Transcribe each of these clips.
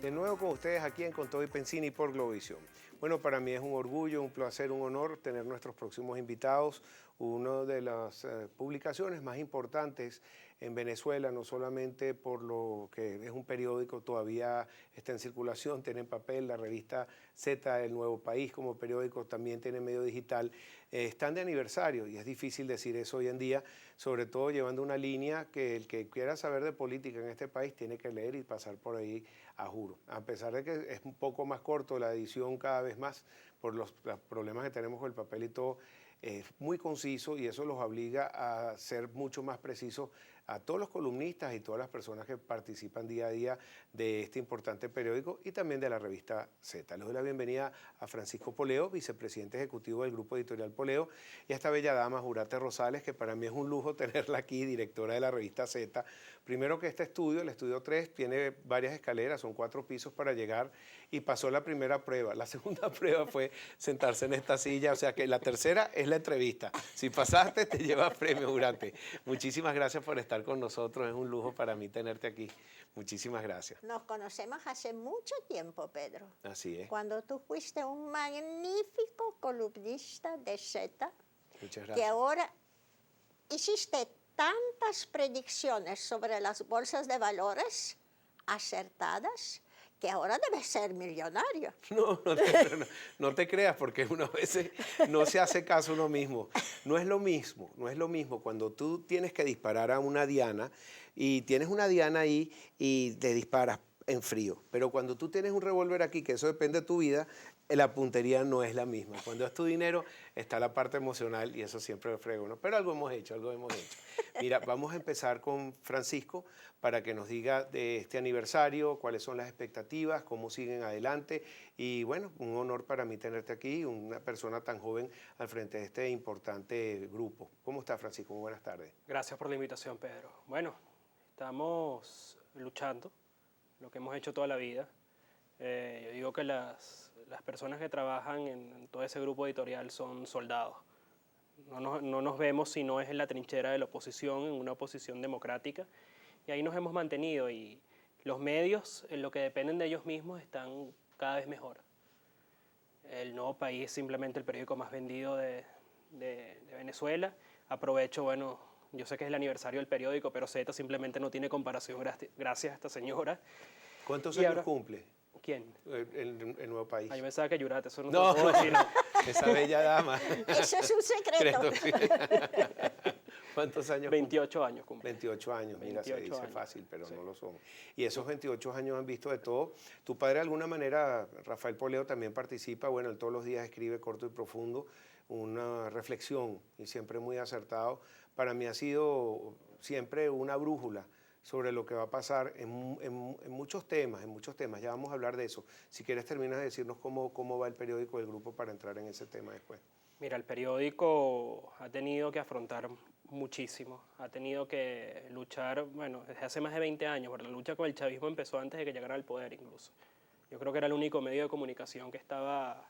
De nuevo con ustedes aquí en Con Todo y Pensini por Globovisión. Bueno, para mí es un orgullo, un placer, un honor tener nuestros próximos invitados. Una de las publicaciones más importantes en Venezuela, no solamente por lo que es un periódico, todavía está en circulación, tiene en papel, la revista Z, El Nuevo País como periódico, también tiene medio digital, están de aniversario y es difícil decir eso hoy en día, sobre todo llevando una línea que el que quiera saber de política en este país tiene que leer y pasar por ahí a juro. A pesar de que es un poco más corto la edición cada vez más por los problemas que tenemos con el papel y todo, es muy conciso y eso los obliga a ser mucho más precisos a todos los columnistas y todas las personas que participan día a día de este importante periódico y también de la revista Z. Les doy la bienvenida a Francisco Poleo, vicepresidente ejecutivo del Grupo Editorial Poleo, y a esta bella dama, Jurate Rosales, que para mí es un lujo tenerla aquí, directora de la revista Z. Primero que este estudio, el estudio 3, tiene varias escaleras, son 4 pisos para llegar y pasó la primera prueba. La segunda prueba fue sentarse en esta silla, o sea que la tercera es la entrevista. Si pasaste, te llevas premio, Jurate. Muchísimas gracias por estar con nosotros, es un lujo para mí tenerte aquí. Muchísimas gracias. Nos conocemos hace mucho tiempo, Pedro. Así es. Cuando tú fuiste un magnífico columnista de Z, Muchas que gracias. ahora hiciste tantas predicciones sobre las bolsas de valores acertadas, que ahora debes ser millonario. No te creas, porque uno a veces no se hace caso uno mismo. No es lo mismo cuando tú tienes que disparar a una diana y tienes una diana ahí y te disparas en frío. Pero cuando tú tienes un revólver aquí, que eso depende de tu vida, la puntería no es la misma. Cuando es tu dinero, está la parte emocional y eso siempre lo frego, ¿no? Pero algo hemos hecho. Mira, vamos a empezar con Francisco para que nos diga de este aniversario, cuáles son las expectativas, cómo siguen adelante. Y bueno, un honor para mí tenerte aquí, una persona tan joven al frente de este importante grupo. ¿Cómo está, Francisco? Muy buenas tardes. Gracias por la invitación, Pedro. Bueno, estamos luchando, lo que hemos hecho toda la vida. Yo digo que las personas que trabajan en todo ese grupo editorial son soldados. No nos vemos si no es en la trinchera de la oposición, en una oposición democrática. Y ahí nos hemos mantenido y los medios, en lo que dependen de ellos mismos, están cada vez mejor. El Nuevo País es simplemente el periódico más vendido de Venezuela. Aprovecho, bueno, yo sé que es el aniversario del periódico, pero Z simplemente no tiene comparación gracias a esta señora. ¿Cuántos Y años ahora, cumple ¿quién? el Nuevo País? Ah, yo pensaba que Yurate, eso no No, te lo puedo decir. esa bella dama. Eso es un secreto. ¿Cuántos años? 28 años cumple. 28 años, mira, se 28 dice años. fácil, pero Sí. no lo son. Y esos 28 años han visto de todo. Tu padre de alguna manera, Rafael Poleo, también participa, bueno, él todos los días escribe corto y profundo, una reflexión y siempre muy acertado. Para mí ha sido siempre una brújula sobre lo que va a pasar en muchos temas, Ya vamos a hablar de eso. Si quieres terminas de decirnos cómo va el periódico del grupo para entrar en ese tema después. Mira, el periódico ha tenido que afrontar muchísimo, ha tenido que luchar, bueno, desde hace más de 20 años, porque la lucha con el chavismo empezó antes de que llegara al poder incluso. Yo creo que era el único medio de comunicación que estaba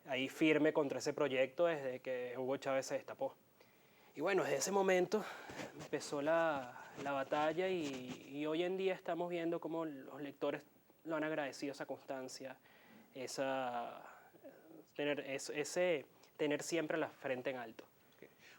ahí firme contra ese proyecto desde que Hugo Chávez se destapó. Y bueno, desde ese momento empezó la batalla y hoy en día estamos viendo cómo los lectores lo han agradecido, esa constancia, tener siempre la frente en alto.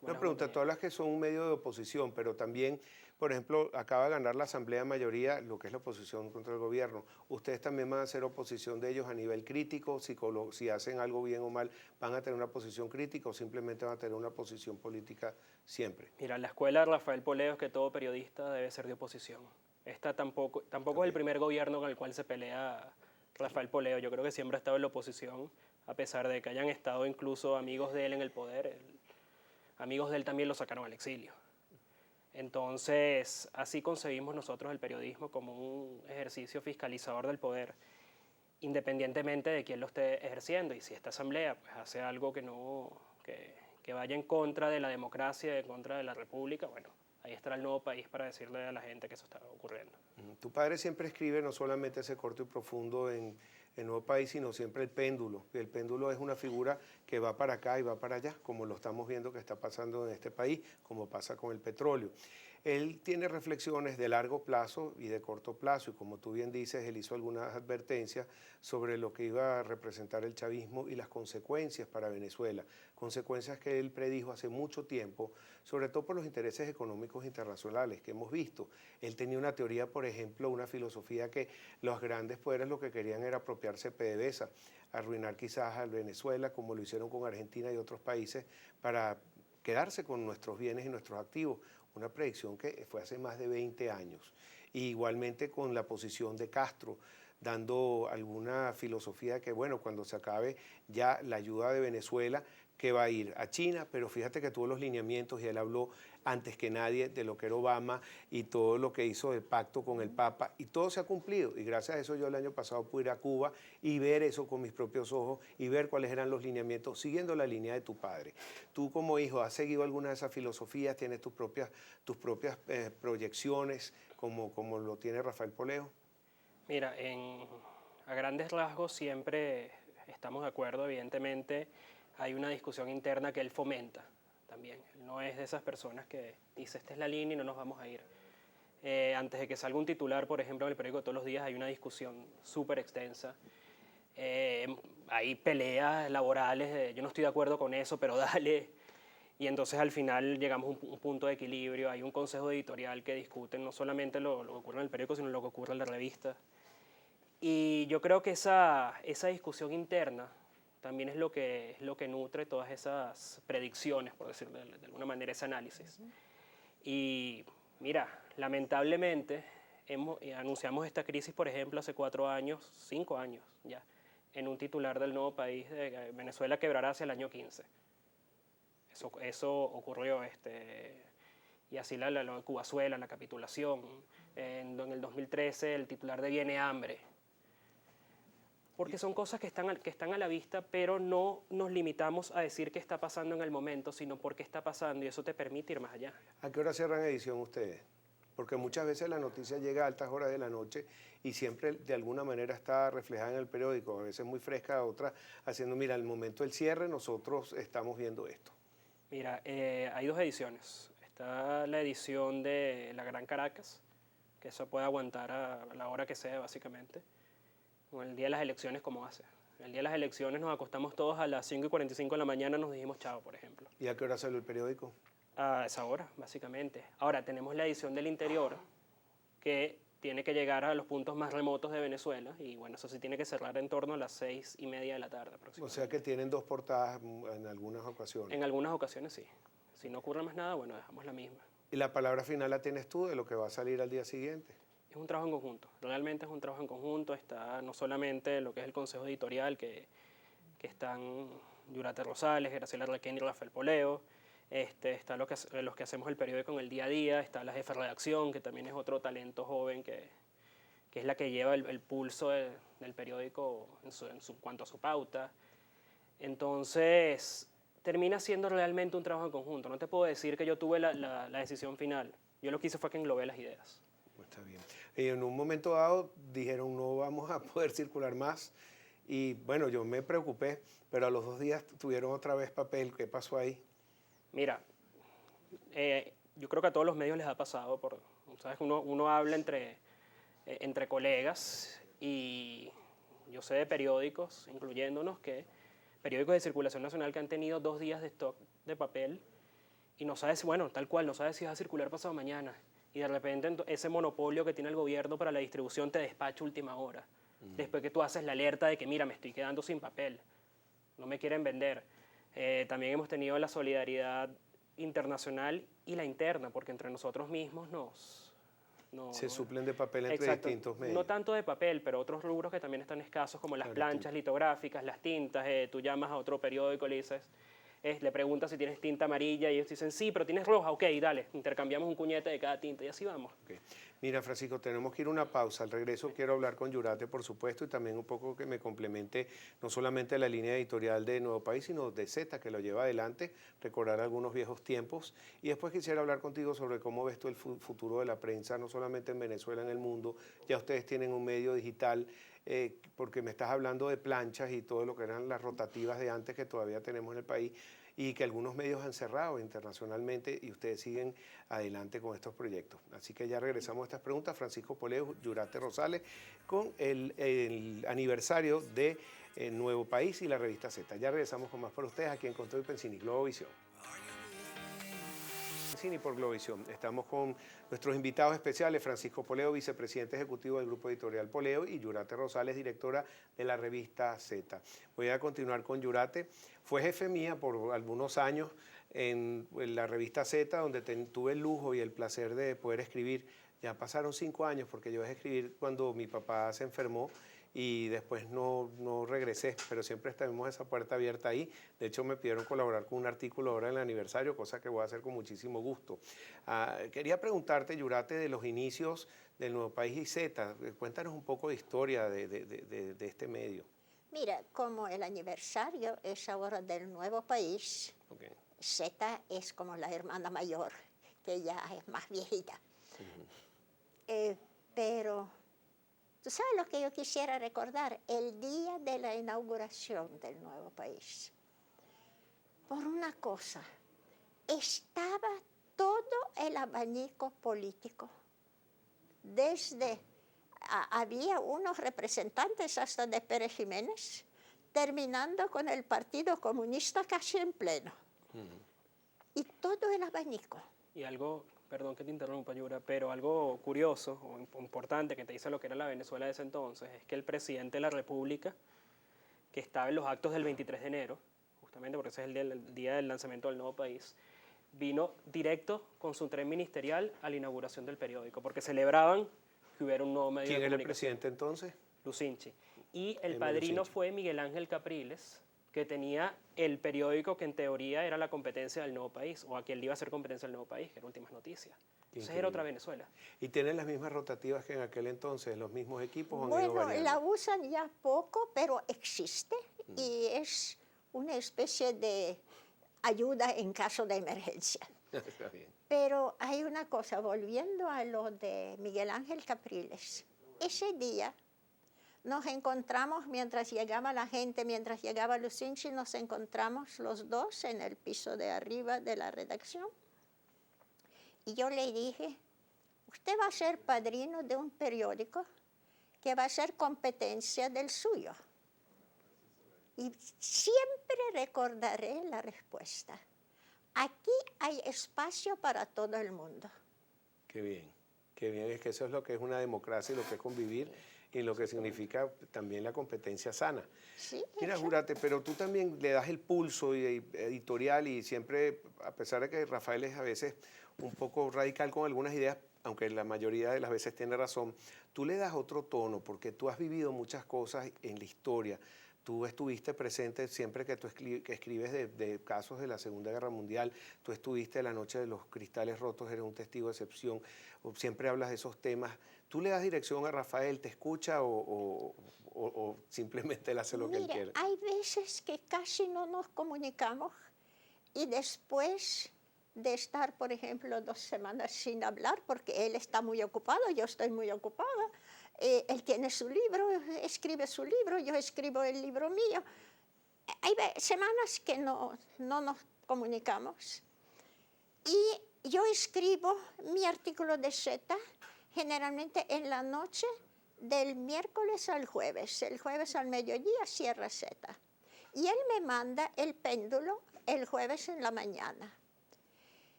Una pregunta, tú hablas que son un medio de oposición, pero también, por ejemplo, acaba de ganar la Asamblea mayoría, lo que es la oposición contra el gobierno. ¿Ustedes también van a hacer oposición de ellos a nivel crítico? Si hacen algo bien o mal, ¿van a tener una posición crítica o simplemente van a tener una posición política siempre? Mira, la escuela de Rafael Poleo es que todo periodista debe ser de oposición. Esta tampoco es el primer gobierno con el cual se pelea Rafael Poleo. Yo creo que siempre ha estado en la oposición, a pesar de que hayan estado incluso amigos de él en el poder. Amigos de él también lo sacaron al exilio. Entonces, así concebimos nosotros el periodismo como un ejercicio fiscalizador del poder, independientemente de quién lo esté ejerciendo. Y si esta asamblea pues, hace algo que vaya en contra de la democracia, en contra de la república, bueno, ahí estará el Nuevo País para decirle a la gente que eso está ocurriendo. Tu padre siempre escribe no solamente ese corto y profundo en el nuevo país, sino siempre el péndulo. Y el péndulo es una figura que va para acá y va para allá, como lo estamos viendo que está pasando en este país, como pasa con el petróleo. Él tiene reflexiones de largo plazo y de corto plazo, y como tú bien dices, él hizo algunas advertencias sobre lo que iba a representar el chavismo y las consecuencias para Venezuela, consecuencias que él predijo hace mucho tiempo, sobre todo por los intereses económicos internacionales que hemos visto. Él tenía una teoría, por ejemplo, una filosofía que los grandes poderes lo que querían era apropiarse PDVSA, arruinar quizás a Venezuela, como lo hicieron con Argentina y otros países, para quedarse con nuestros bienes y nuestros activos. Una predicción que fue hace más de 20 años. Y igualmente con la posición de Castro, dando alguna filosofía que, bueno, cuando se acabe ya la ayuda de Venezuela, que va a ir a China, pero fíjate que tuvo los lineamientos y él habló antes que nadie de lo que era Obama y todo lo que hizo el pacto con el Papa, y todo se ha cumplido, y gracias a eso yo el año pasado pude ir a Cuba y ver eso con mis propios ojos y ver cuáles eran los lineamientos, siguiendo la línea de tu padre. Tú como hijo, ¿has seguido alguna de esas filosofías? ¿Tienes tus propias proyecciones como lo tiene Rafael Poleo? Mira, a grandes rasgos siempre estamos de acuerdo, evidentemente hay una discusión interna que él fomenta también. Él no es de esas personas que dice esta es la línea y no nos vamos a ir. Antes de que salga un titular, por ejemplo, en el periódico Todos los Días hay una discusión súper extensa. Hay peleas laborales, yo no estoy de acuerdo con eso, pero dale. Y entonces al final llegamos a un punto de equilibrio. Hay un consejo editorial que discute no solamente lo que ocurre en el periódico, sino lo que ocurre en la revista. Y yo creo que esa discusión interna también es lo que nutre todas esas predicciones, por decirlo de alguna manera, ese análisis. Y mira, lamentablemente anunciamos esta crisis, por ejemplo, hace 4 años, 5 años ya, en un titular del Nuevo País, de Venezuela quebrará hacia el año 15. Eso ocurrió, y así lo de Cubazuela, la capitulación. En el 2013 el titular de Viene Hambre. Porque son cosas que están a la vista, pero no nos limitamos a decir qué está pasando en el momento, sino por qué está pasando, y eso te permite ir más allá. ¿A qué hora cierran edición ustedes? Porque muchas veces la noticia llega a altas horas de la noche y siempre de alguna manera está reflejada en el periódico, a veces muy fresca, a otras haciendo, mira, al momento del cierre nosotros estamos viendo esto. Mira, hay 2 ediciones. Está la edición de La Gran Caracas, que eso puede aguantar a la hora que sea, básicamente. O el día de las elecciones, como hace. El día de las elecciones nos acostamos todos a las 5:45 de la mañana, nos dijimos chao, por ejemplo. ¿Y a qué hora sale el periódico? A esa hora, básicamente. Ahora, tenemos la edición del interior, que tiene que llegar a los puntos más remotos de Venezuela, y bueno, eso sí tiene que cerrar en torno a las 6:30 de la tarde aproximadamente. O sea que tienen 2 portadas en algunas ocasiones. En algunas ocasiones sí. Si no ocurre más nada, bueno, dejamos la misma. ¿Y la palabra final la tienes tú de lo que va a salir al día siguiente? Es un trabajo en conjunto, realmente es un trabajo en conjunto. Está no solamente lo que es el consejo editorial, que están Yurate Rosales, Graciela Requén y Rafael Poleo, está los que hacemos el periódico en el día a día, está la jefa de redacción, que también es otro talento joven, que es la que lleva el pulso del periódico en cuanto a su pauta. Entonces, termina siendo realmente un trabajo en conjunto. No te puedo decir que yo tuve la decisión final. Yo lo que hice fue que englobé las ideas. Está bien. Y en un momento dado dijeron no vamos a poder circular más y bueno, yo me preocupé, pero a los 2 días tuvieron otra vez papel. ¿Qué pasó ahí? Mira, yo creo que a todos los medios les ha pasado, ¿sabes? Uno habla entre colegas, y yo sé de periódicos, incluyéndonos, periódicos de circulación nacional que han tenido 2 días de stock de papel y no sabes, bueno, tal cual, no sabes si va a circular pasado mañana. Y de repente ese monopolio que tiene el gobierno para la distribución te despacha última hora. Después que tú haces la alerta de que, mira, me estoy quedando sin papel, no me quieren vender. También hemos tenido la solidaridad internacional y la interna, porque entre nosotros mismos se suplen de papel entre exacto, distintos medios. no tanto de papel, pero otros rubros que también están escasos, como las planchas litográficas, las tintas. Tú llamas a otro periódico, le dices, le preguntas si tienes tinta amarilla y ellos dicen, sí, pero tienes roja, ok, dale, intercambiamos un cuñete de cada tinta y así vamos. Okay. Mira, Francisco, tenemos que ir a una pausa. Al regreso quiero hablar con Yurate, por supuesto, y también un poco que me complemente no solamente la línea editorial de Nuevo País, sino de Z, que lo lleva adelante, recordar algunos viejos tiempos. Y después quisiera hablar contigo sobre cómo ves tú el futuro de la prensa, no solamente en Venezuela, en el mundo. Ya ustedes tienen un medio digital porque me estás hablando de planchas y todo lo que eran las rotativas de antes que todavía tenemos en el país y que algunos medios han cerrado internacionalmente y ustedes siguen adelante con estos proyectos. Así que ya regresamos a estas preguntas. Francisco Poleo, Yurate Rosales, con el aniversario de Nuevo País y la revista Z. Ya regresamos con más para ustedes aquí en Control Pensini, Globovisión. Pensini por Globovisión. Estamos con nuestros invitados especiales, Francisco Poleo, vicepresidente ejecutivo del Grupo Editorial Poleo, y Yurate Rosales, directora de la revista Z. Voy a continuar con Yurate. Fue jefe mía por algunos años en la revista Z, donde tuve el lujo y el placer de poder escribir. Ya pasaron 5 años porque yo dejé de escribir cuando mi papá se enfermó y después no regresé, pero siempre tenemos esa puerta abierta ahí. De hecho, me pidieron colaborar con un artículo ahora en el aniversario, cosa que voy a hacer con muchísimo gusto. Quería preguntarte, Yurate, de los inicios del Nuevo País y Z. Cuéntanos un poco de historia de este medio. Mira, como el aniversario es ahora del Nuevo País, Okay. Z es como la hermana mayor, que ya es más viejita. Pero, ¿tú sabes lo que yo quisiera recordar? El día de la inauguración del Nuevo País. Por una cosa, estaba todo el abanico político. Había unos representantes hasta de Pérez Jiménez, terminando con el Partido Comunista casi en pleno. Y todo el abanico. Y algo, perdón que te interrumpa, Yura, pero algo curioso o importante que te dice lo que era la Venezuela de ese entonces es que el presidente de la República, que estaba en los actos del 23 de enero, justamente porque ese es el día del lanzamiento del Nuevo País, vino directo con su tren ministerial a la inauguración del periódico, porque celebraban que hubiera un nuevo medio de comunicación. ¿Quién era el presidente entonces? Lucinchi. Y el padrino fue Miguel Ángel Capriles, que tenía el periódico que en teoría era la competencia del Nuevo País, o aquel iba a ser competencia del Nuevo País, que era Últimas Noticias. Entonces era otra Venezuela. ¿Y tienen las mismas rotativas que en aquel entonces, los mismos equipos? Bueno, la usan ya poco, pero existe y es una especie de ayuda en caso de emergencia. Está bien. Pero hay una cosa, volviendo a lo de Miguel Ángel Capriles. Ese día nos encontramos, mientras llegaba la gente, mientras llegaba Lucinchi, nos encontramos los dos en el piso de arriba de la redacción. Y yo le dije, usted va a ser padrino de un periódico que va a ser competencia del suyo. Y siempre recordaré la respuesta. Aquí hay espacio para todo el mundo. Qué bien, es que eso es lo que es una democracia y lo que es convivir y lo que significa también la competencia sana. Sí, mira, Jurate, pero tú también le das el pulso editorial y siempre, a pesar de que Rafael es a veces un poco radical con algunas ideas, aunque la mayoría de las veces tiene razón, tú le das otro tono porque tú has vivido muchas cosas en la historia. Tú estuviste presente siempre que tú escribes de casos de la Segunda Guerra Mundial, tú estuviste la noche de los cristales rotos, eres un testigo de excepción, o siempre hablas de esos temas. ¿Tú le das dirección a Rafael, te escucha o simplemente él hace lo que él quiere? Hay veces que casi no nos comunicamos y después de estar, por ejemplo, 2 semanas sin hablar, porque él está muy ocupado, yo estoy muy ocupada, él tiene su libro, escribe su libro, yo escribo el libro mío. Hay semanas que no nos comunicamos. Y yo escribo mi artículo de Z generalmente en la noche del miércoles al jueves. El jueves al mediodía cierra Z. Y él me manda el péndulo el jueves en la mañana.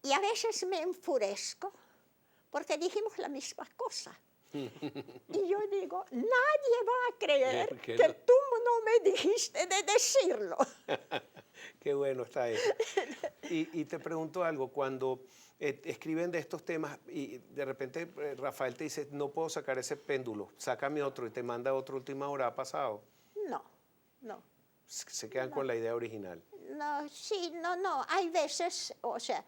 Y a veces me enfurezco porque dijimos la misma cosa. Y yo digo, nadie va a creer que tú no me dijiste de decirlo. Qué bueno está eso. Y te pregunto algo, cuando escriben de estos temas y de repente Rafael te dice, no puedo sacar ese péndulo, sácame otro y te manda otro última hora, ¿ha pasado? No. Se quedan con la idea original. No. Hay veces, o sea,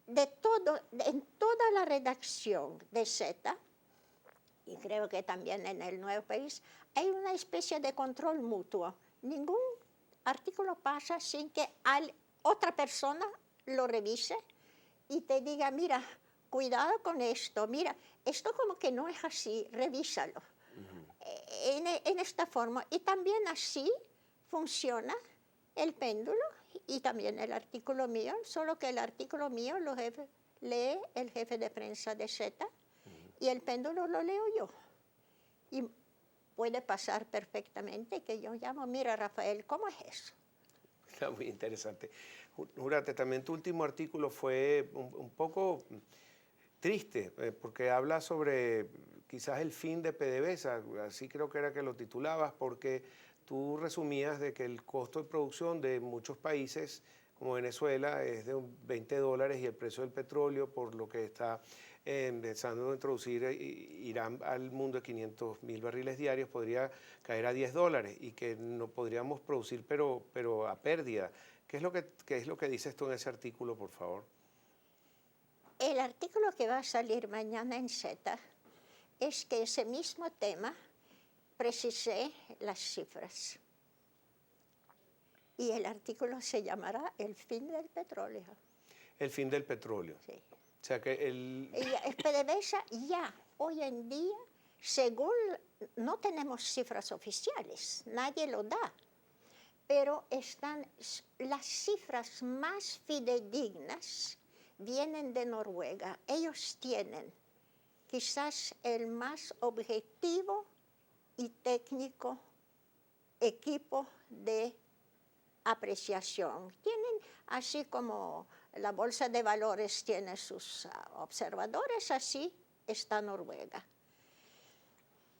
en toda la redacción de Z, y creo que también en el Nuevo País, hay una especie de control mutuo. Ningún artículo pasa sin que otra persona lo revise y te diga, mira, cuidado con esto, mira, esto como que no es así, revísalo. en esta forma. Y también así funciona el péndulo y también el artículo mío, solo que el artículo mío lee el jefe de prensa de Z y el péndulo lo leo yo. Y puede pasar perfectamente que yo llamo, mira Rafael, ¿cómo es eso? Está muy interesante. Jurate, también tu último artículo fue un poco triste, porque habla sobre quizás el fin de PDVSA, así creo que era que lo titulabas, porque tú resumías de que el costo de producción de muchos países como Venezuela es de $20 y el precio del petróleo, por lo que está empezando a introducir Irán al mundo de 500.000 barriles diarios, podría caer a $10 y que no podríamos producir, pero a pérdida. ¿Qué es lo que dices tú en ese artículo, por favor? El artículo que va a salir mañana en Z es que ese mismo tema precisé las cifras. Y el artículo se llamará El fin del petróleo. El fin del petróleo. Sí. O sea que el PDVSA ya, hoy en día, según, no tenemos cifras oficiales, nadie lo da, pero están las cifras más fidedignas vienen de Noruega. Ellos tienen quizás el más objetivo y técnico equipo de apreciación. Tienen, así como la Bolsa de Valores tiene sus observadores, así está Noruega.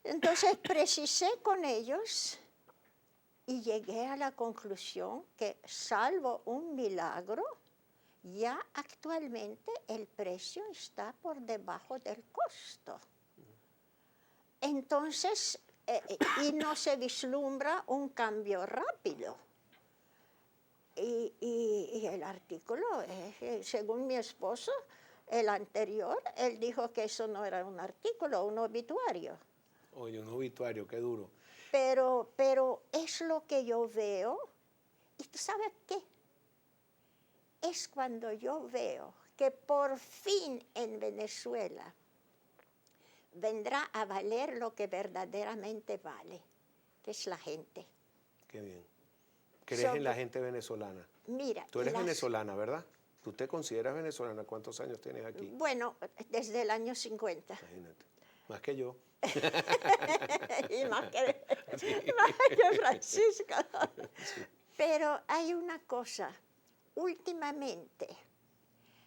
Entonces precisé con ellos y llegué a la conclusión que, salvo un milagro, ya actualmente el precio está por debajo del costo. Entonces, y no se vislumbra un cambio rápido. Y el artículo, según mi esposo, el anterior, él dijo que eso no era un artículo, un obituario. Oye, un obituario, qué duro. Pero es lo que yo veo. ¿Y tú sabes qué? Es cuando yo veo que por fin en Venezuela vendrá a valer lo que verdaderamente vale, que es la gente. Qué bien. ¿Crees en la gente venezolana? Mira. Tú eres venezolana, ¿verdad? ¿Tú te consideras venezolana? ¿Cuántos años tienes aquí? Bueno, desde el año 50. Imagínate. Más que yo. Y más que, Sí. más que Francisco. Sí. Pero hay una cosa. Últimamente,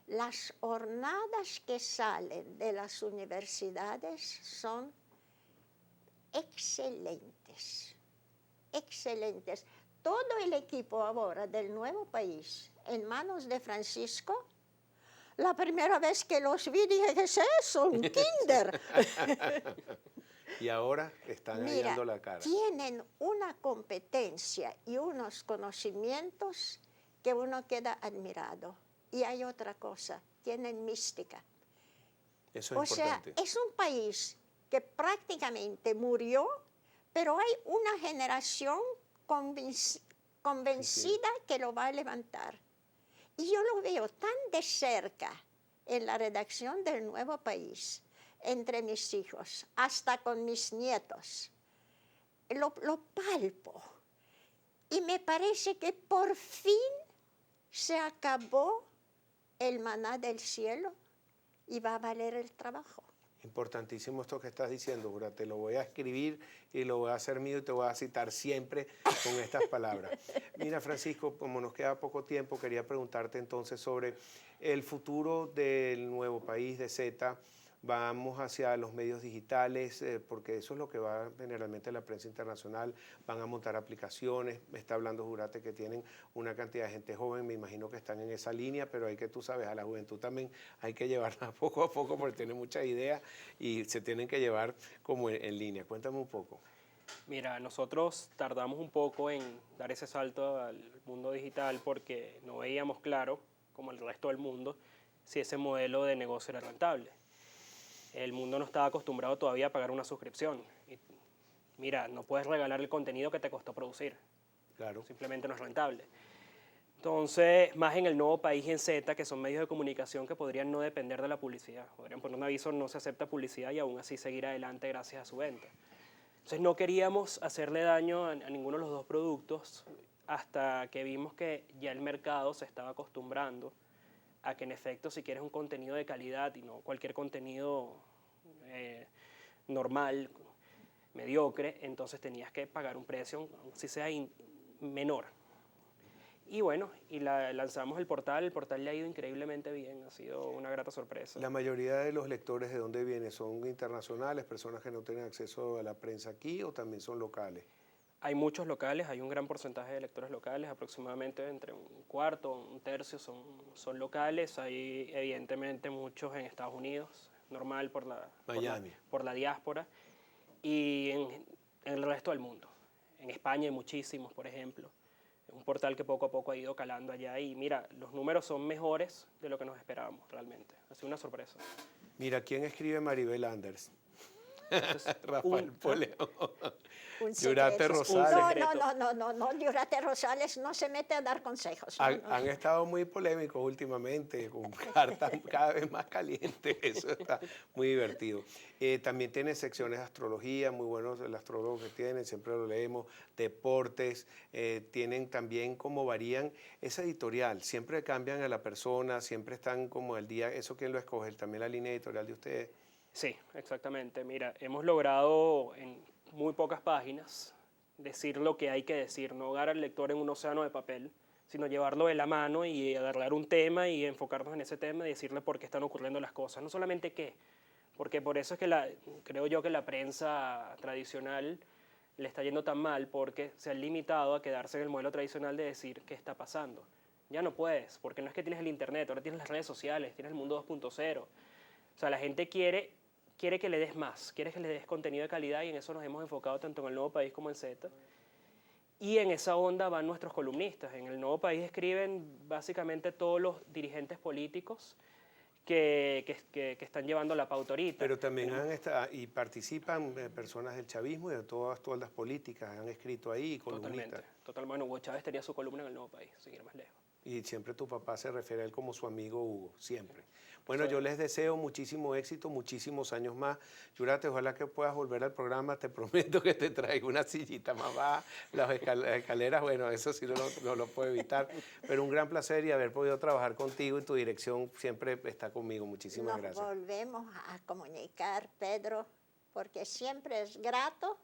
las jornadas que salen de las universidades son excelentes, excelentes. Todo el equipo ahora del nuevo país en manos de Francisco, la primera vez que los vi dije, ¿qué es eso? Un kinder. Y ahora están hallando la cara. Tienen una competencia y unos conocimientos que uno queda admirado. Y hay otra cosa, tienen mística. Eso es importante. O sea, es un país que prácticamente murió, pero hay una generación convencida que lo va a levantar. Y yo lo veo tan de cerca en la redacción del Nuevo País, entre mis hijos, hasta con mis nietos. Lo palpo. Y me parece que por fin se acabó el maná del cielo y va a valer el trabajo. Importantísimo esto que estás diciendo, Jura. Te lo voy a escribir y lo voy a hacer mío y te voy a citar siempre con estas palabras. Mira, Francisco, como nos queda poco tiempo, quería preguntarte entonces sobre el futuro del nuevo país de Z. Vamos hacia los medios digitales, porque eso es lo que va generalmente la prensa internacional. Van a montar aplicaciones. Me está hablando Jurate que tienen una cantidad de gente joven. Me imagino que están en esa línea, pero hay que, tú sabes, a la juventud también hay que llevarla poco a poco porque tiene muchas ideas y se tienen que llevar como en línea. Cuéntame un poco. Mira, nosotros tardamos un poco en dar ese salto al mundo digital porque no veíamos claro, como el resto del mundo, si ese modelo de negocio era rentable. El mundo no estaba acostumbrado todavía a pagar una suscripción. Y mira, no puedes regalar el contenido que te costó producir. Claro. Simplemente no es rentable. Entonces, más en el nuevo país y en Z, que son medios de comunicación que podrían no depender de la publicidad. Podrían poner un aviso, no se acepta publicidad y aún así seguir adelante gracias a su venta. Entonces no queríamos hacerle daño a ninguno de los dos productos hasta que vimos que ya el mercado se estaba acostumbrando a que en efecto si quieres un contenido de calidad y no cualquier contenido normal, mediocre, entonces tenías que pagar un precio, si sea menor. Y bueno, lanzamos el portal le ha ido increíblemente bien, ha sido una grata sorpresa. La mayoría de los lectores, ¿de dónde vienen? ¿Son internacionales, personas que no tienen acceso a la prensa aquí o también son locales? Hay muchos locales, hay un gran porcentaje de lectores locales, aproximadamente entre un cuarto, un tercio son locales. Hay evidentemente muchos en Estados Unidos, normal por la diáspora, y en el resto del mundo. En España hay muchísimos, por ejemplo. Es un portal que poco a poco ha ido calando allá y mira, los números son mejores de lo que nos esperábamos realmente. Ha sido una sorpresa. Mira, ¿quién escribe Maribel Anders? Entonces, Rafael Poleo. Un Yurate secreto. Rosales. No, Yurate Rosales no se mete a dar consejos. Han estado muy polémicos últimamente, con cartas cada vez más calientes, eso está muy divertido. También tienen secciones de astrología, muy buenos el astrólogo que tienen, siempre lo leemos, deportes, tienen también cómo varían esa editorial, siempre cambian a la persona, siempre están como al día, ¿eso quién lo escoge? ¿También la línea editorial de ustedes? Sí, exactamente. Mira, hemos logrado en muy pocas páginas decir lo que hay que decir, no ahogar al lector en un océano de papel, sino llevarlo de la mano y agarrar un tema y enfocarnos en ese tema y decirle por qué están ocurriendo las cosas, no solamente qué, porque por eso es que creo yo que la prensa tradicional le está yendo tan mal porque se han limitado a quedarse en el modelo tradicional de decir qué está pasando. Ya no puedes, porque no es que tienes el internet, ahora tienes las redes sociales, tienes el mundo 2.0. O sea, la gente quiere que le des más, quiere que le des contenido de calidad y en eso nos hemos enfocado tanto en El Nuevo País como en Z. Y en esa onda van nuestros columnistas. En El Nuevo País escriben básicamente todos los dirigentes políticos que están llevando la pauta ahorita. Pero también y participan personas del chavismo y de todas las políticas, han escrito ahí, columnistas. Totalmente. Bueno, Hugo Chávez tenía su columna en El Nuevo País, sin ir más lejos. Y siempre tu papá se refiere a él como su amigo Hugo, siempre. Bueno, yo les deseo muchísimo éxito, muchísimos años más. Yurate, ojalá que puedas volver al programa. Te prometo que te traigo una sillita más baja. Las escaleras, bueno, eso sí no lo puedo evitar. Pero un gran placer y haber podido trabajar contigo y tu dirección siempre está conmigo. Muchísimas gracias. Nos volvemos a comunicar, Pedro, porque siempre es grato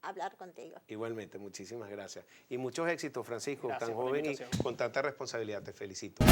hablar contigo. Igualmente, muchísimas gracias. Y muchos éxitos, Francisco, Gracias tan por la joven y invitación. con tanta responsabilidad. Te felicito.